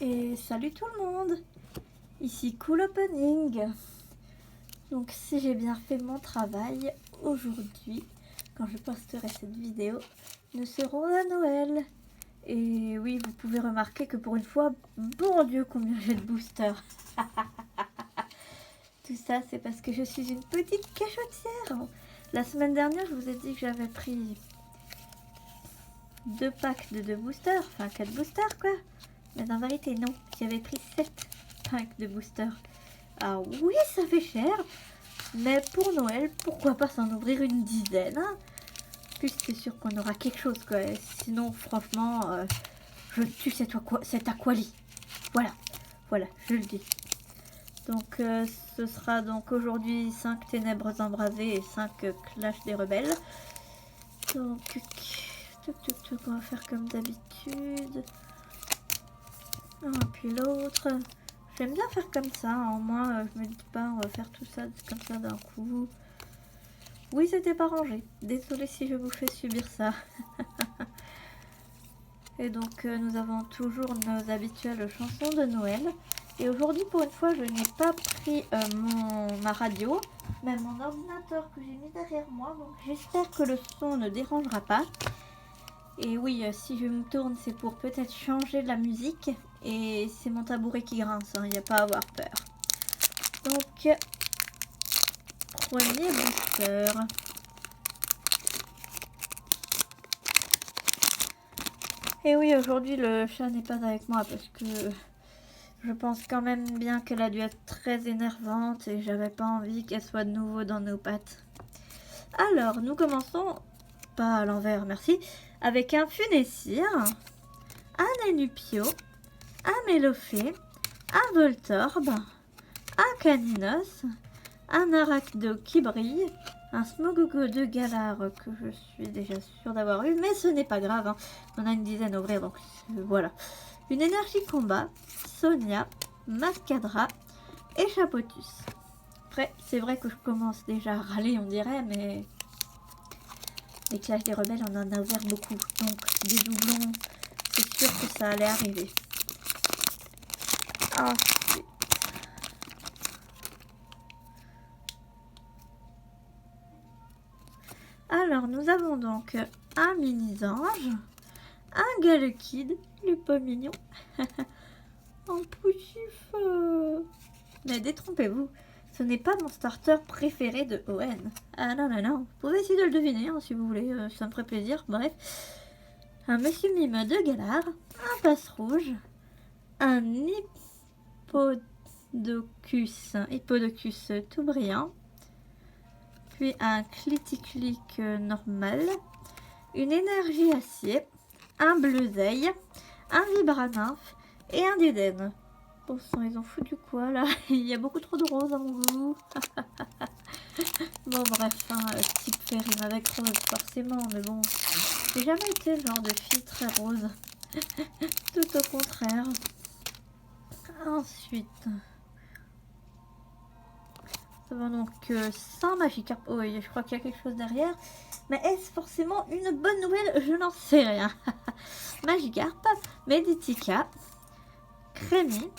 Et salut tout le monde, ici Cool Opening. Donc si j'ai bien fait mon travail, aujourd'hui, quand je posterai cette vidéo, nous serons à Noël. Et oui, vous pouvez remarquer que pour une fois, bon Dieu combien j'ai de boosters. Tout ça c'est parce que je suis une petite cachotière. La semaine dernière je vous ai dit que j'avais pris 2 packs de 2 boosters, enfin 4 boosters quoi. Mais en vérité non, j'avais pris 7 packs de boosters. Ah oui, ça fait cher, mais pour Noël, pourquoi pas s'en ouvrir une dizaine, hein. Plus c'est sûr qu'on aura quelque chose quoi. Sinon franchement, je tue cet Aquali. Voilà, je le dis. Donc ce sera donc aujourd'hui 5 ténèbres embrasées et 5 clash des rebelles. Donc on va faire comme d'habitude. Un puis l'autre. J'aime bien faire comme ça, hein. Au moins je me dis pas on va faire tout ça comme ça d'un coup. Oui, c'était pas rangé. Désolée si je vous fais subir ça. Et donc nous avons toujours nos habituelles chansons de Noël. Et aujourd'hui pour une fois je n'ai pas pris ma radio, mais mon ordinateur que j'ai mis derrière moi. Donc j'espère que le son ne dérangera pas. Et oui, si je me tourne c'est pour peut-être changer de la musique. Et c'est mon tabouret qui grince, il n'y a pas à avoir peur. Donc, premier booster. Et oui, aujourd'hui le chat n'est pas avec moi parce que je pense quand même bien qu'elle a dû être très énervante et j'avais pas envie qu'elle soit de nouveau dans nos pattes. Alors, nous commençons, pas à l'envers, merci, avec un Funessir, un Enupio, un Mélophée, un Voltorb, un Caninos, un Arachdo qui brille, un Smogogo de Galar que je suis déjà sûre d'avoir eu, mais ce n'est pas grave, hein. On a une dizaine à ouvrir, donc voilà. Une énergie combat, Sonia, Mascadra et Chapotus. Après, c'est vrai que je commence déjà à râler, on dirait, mais les clashs des rebelles, on en a ouvert beaucoup, donc des doublons, c'est sûr que ça allait arriver. Ensuite, alors nous avons donc un mini-ange, un Galekid, il est pas mignon, un pouchif. Mais détrompez-vous, ce n'est pas mon starter préféré de ON. Ah non, vous pouvez essayer de le deviner hein, si vous voulez, ça me ferait plaisir, bref. Un Monsieur Mime de Galar, un Passe Rouge, un Hippodocus tout brillant, puis un Cliticlic normal, une énergie acier, un Bleuzeil, un Vibranymphe et un Dédenne. Bon sang, ils ont foutu quoi là? Il y a beaucoup trop de roses à mon goût. Bon bref, hein, type fait rime avec rose forcément, mais bon, j'ai jamais été le genre de fille très rose. Tout au contraire. Ensuite, nous avons donc Saint Magikarp. Oh, je crois qu'il y a quelque chose derrière. Mais est-ce forcément une bonne nouvelle? Je n'en sais rien. Magikarp, Meditica, Crémy,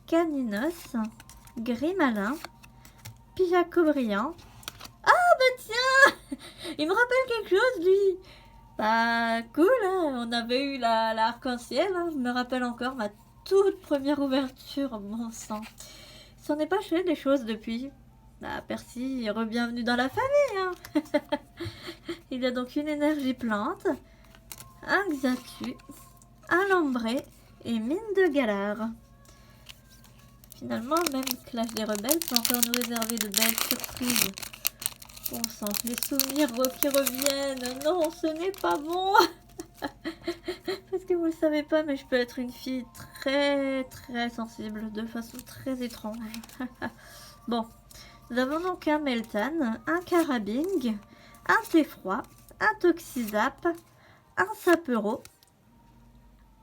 Caninos, Grimalin, Pijaco brillant. Ah bah tiens, il me rappelle quelque chose lui. Bah cool, hein, on avait eu l'arc-en-ciel, hein, je me rappelle encore ma toute première ouverture, bon sang. Il s'en est pas fait des choses depuis. Bah Percy est re-bienvenue dans la famille, hein. Il y a donc une énergie plante, un Xatu, un Lambré et Mine de Galar. Finalement, même Clash des Rebelles peut encore nous réserver de belles surprises. Bon sang, les souvenirs qui reviennent. Non, ce n'est pas bon. Parce que vous ne le savez pas, mais je peux être une fille très sensible, de façon très étrange. Bon, nous avons donc un Meltan, un Carabing, un Theffroi, un Toxizap, un Sapero,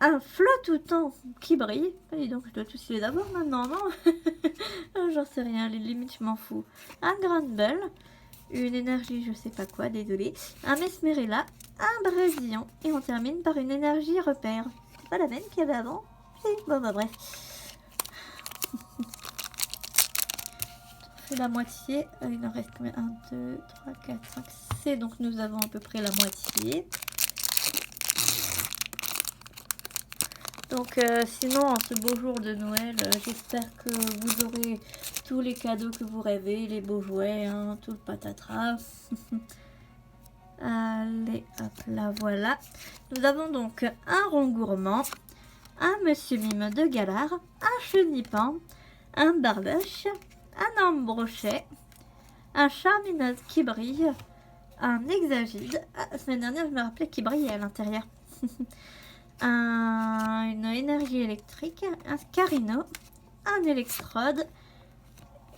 un Flottoutan qui brille. Et donc je dois tous les avoir maintenant, non? J'en sais rien, les limites je m'en fous. Un Granbull, une énergie je sais pas quoi, désolé. Un Mesmerella, un Brésillon et on termine par une énergie repère. C'est pas la même qu'il y avait avant? Bon bah bref. On fait la moitié. Il en reste combien? 1, 2, 3, 4, 5, 6. Donc nous avons à peu près la moitié. Donc sinon, en ce beau jour de Noël, j'espère que vous aurez tous les cadeaux que vous rêvez, les beaux jouets, hein, tout le patatras. Allez, hop là, voilà. Nous avons donc un rond gourmand, un monsieur mime de Galard, un chenipan, un barboche, un embrochet, un charminaise qui brille, un hexagide. Ah, la semaine dernière, je me rappelais qu'il brillait à l'intérieur. Une énergie électrique, un scarino, un électrode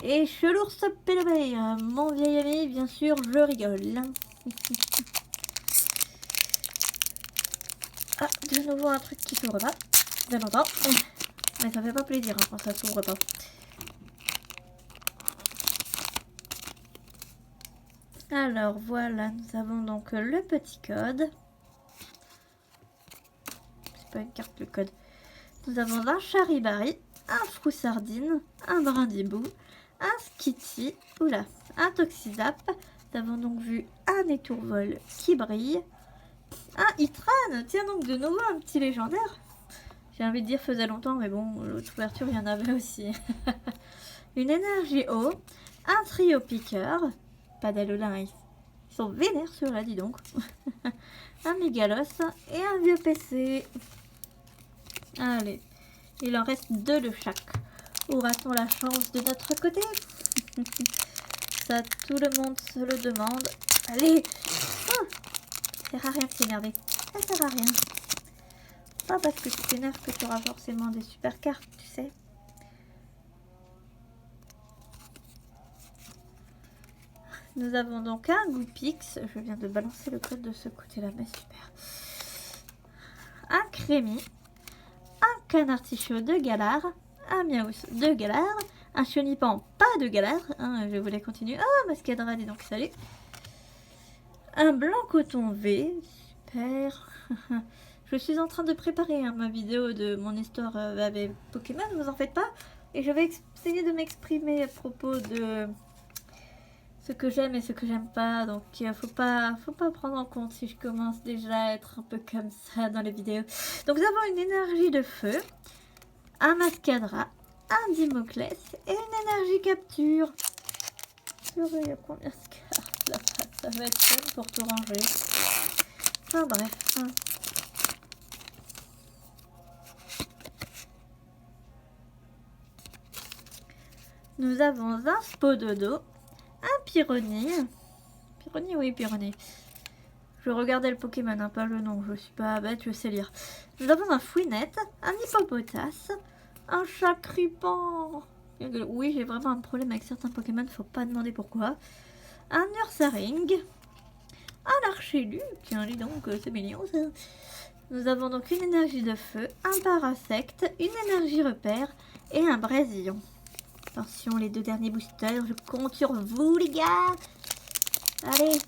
et Chelours Pélobé, mon vieil ami, bien sûr, je rigole. Ah, de nouveau un truc qui s'ouvre pas, bien longtemps, mais ça fait pas plaisir hein, quand ça s'ouvre pas. Alors voilà, nous avons donc le petit code. Pas une carte, le code. Nous avons un charibari, un frou-sardine, un brindibou, un skitty, oula, un toxizap. Nous avons donc vu un étourvol qui brille, un hitran, tiens donc de nouveau un petit légendaire. J'ai envie de dire faisait longtemps, mais bon, l'autre ouverture, il y en avait aussi. Une énergie eau, un trio piqueur, pas d'Alolin, ils sont vénères ceux-là, dis donc. Un mégalos et un vieux PC. Allez, il en reste 2 de chaque. Aura-t-on la chance de notre côté? Ça, tout le monde se le demande. Allez, oh, ça sert à rien de s'énerver. Ça sert à rien. Pas parce que tu t'énerves que tu auras forcément des super cartes, tu sais. Nous avons donc un Goupix. Je viens de balancer le code de ce côté-là, mais super. Un Crémy. Un canartichaud de Galard, un miaous de Galard, un chenipan pas de Galard, hein, je voulais continuer. Ah, Mascadra, dis donc, salut. Un blanc coton V, super. Je suis en train de préparer hein, ma vidéo de mon histoire avec Pokémon, vous en faites pas. Et je vais essayer de m'exprimer à propos de ce que j'aime et ce que j'aime pas. Donc faut pas prendre en compte si je commence déjà à être un peu comme ça dans les vidéos. Donc nous avons une énergie de feu, un Mascadra, un Dimoclès et une énergie capture. Il y a combien de cartes là? Ça va être fun pour tout ranger. Enfin bref. Hein. Nous avons un Spododo, un Pyronie. Pyronie, oui, Pyronie. Je regardais le Pokémon, hein, pas le nom. Je suis pas bête, je sais lire. Nous avons un Fouinette, un Hippopotas, un Chacripan. Oui, j'ai vraiment un problème avec certains Pokémon, faut pas demander pourquoi. Un Ursaring, un Archelu, tiens, dis donc, c'est mignon ça. Nous avons donc une énergie de feu, un Parasect, une énergie repère et un Brésillon. Attention, les 2 derniers boosters, je compte sur vous les gars. Allez.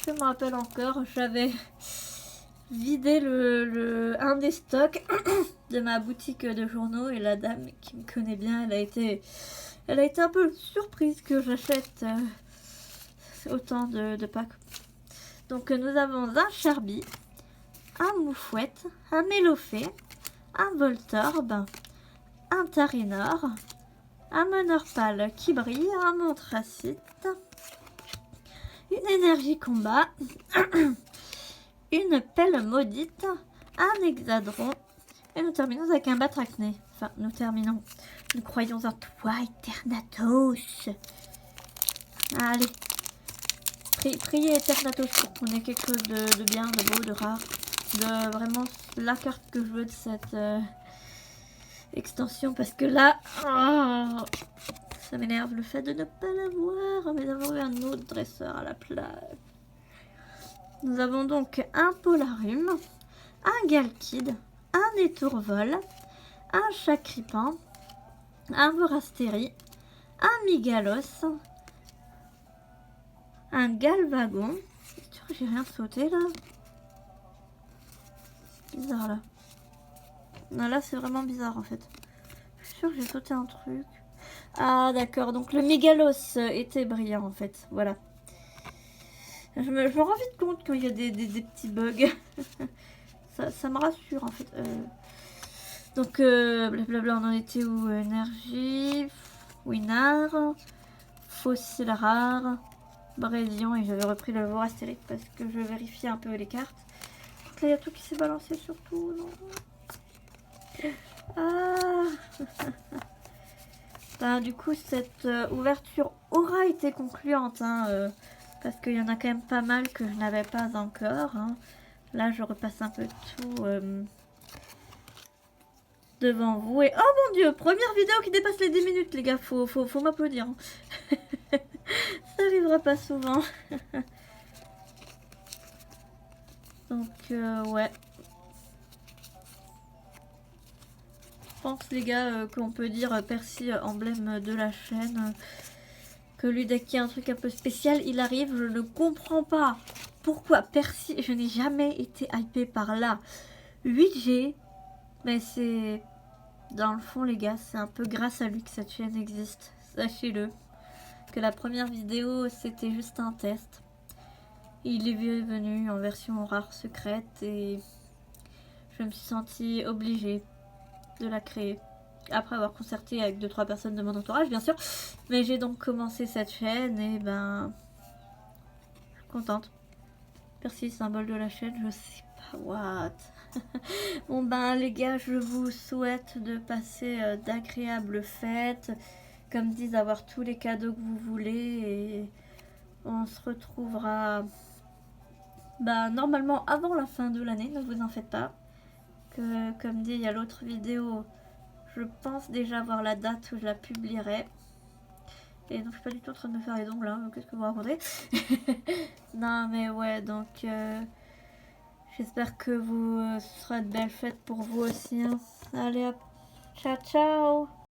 Je me rappelle encore, j'avais vidé un des stocks de ma boutique de journaux et la dame qui me connaît bien, elle a été un peu surprise que j'achète autant de packs. Donc nous avons un Charby, un Moufouette, un Mélofée, un Voltorb, un Tarinor, un Monorpal qui brille, un Montracite, une énergie combat, une pelle maudite, un Hexadron, et nous terminons avec un Batracné. Enfin, nous croyons en toi, Eternatus. Allez, priez Eternatus pour qu'on ait quelque chose de bien, de beau, de rare, de vraiment la carte que je veux de cette extension, parce que là, oh, ça m'énerve le fait de ne pas l'avoir, mais d'avoir eu un autre dresseur à la place. Nous avons donc un Polarium, un Galkid, un Étourvol, un Chacripan, un Vorastéry, un Migalos, un Galvagon, C'est sûr que j'ai rien sauté là. C'est bizarre là. Non, là c'est vraiment bizarre en fait. Je suis sûre que j'ai sauté un truc. Ah d'accord, donc le mégalos était brillant en fait, voilà. Je me rends vite compte quand il y a des petits bugs. ça me rassure en fait. Donc blablabla, on en était où? Énergie, Winard, fossile rare, Brésion, et j'avais repris le Vorastérique parce que je vérifiais un peu les cartes. Donc là il y a tout qui s'est balancé surtout, non? Ah. Ben, du coup, cette ouverture aura été concluante, hein, parce qu'il y en a quand même pas mal que je n'avais pas encore. Hein. Là, je repasse un peu tout devant vous. Et oh mon dieu, première vidéo qui dépasse les 10 minutes, les gars. Faut m'applaudir. Hein. Ça arrivera pas souvent. Donc, ouais. Je pense, les gars, qu'on peut dire Percy, emblème de la chaîne. Que lui, dès qu'il y a un truc un peu spécial, il arrive. Je ne comprends pas pourquoi Percy. Je n'ai jamais été hypée par là. 8G. Mais c'est... Dans le fond, les gars, c'est un peu grâce à lui que cette chaîne existe. Sachez-le. Que la première vidéo, c'était juste un test. Il est venu en version rare secrète et je me suis sentie obligée de la créer. Après avoir concerté avec 2-3 personnes de mon entourage, bien sûr. Mais j'ai donc commencé cette chaîne et ben... Je suis contente. Percy, symbole de la chaîne, je sais pas what. Bon ben les gars, je vous souhaite de passer d'agréables fêtes. Comme dit, d'avoir tous les cadeaux que vous voulez. Et on se retrouvera normalement avant la fin de l'année, ne vous en faites pas. Que, comme dit, il y a l'autre vidéo. Je pense déjà voir la date où je la publierai. Et donc je suis pas du tout en train de me faire les ongles, hein. Qu'est-ce que vous racontez? Non mais ouais, donc j'espère que ce sera de belles fêtes pour vous aussi. Hein. Allez hop, ciao ciao.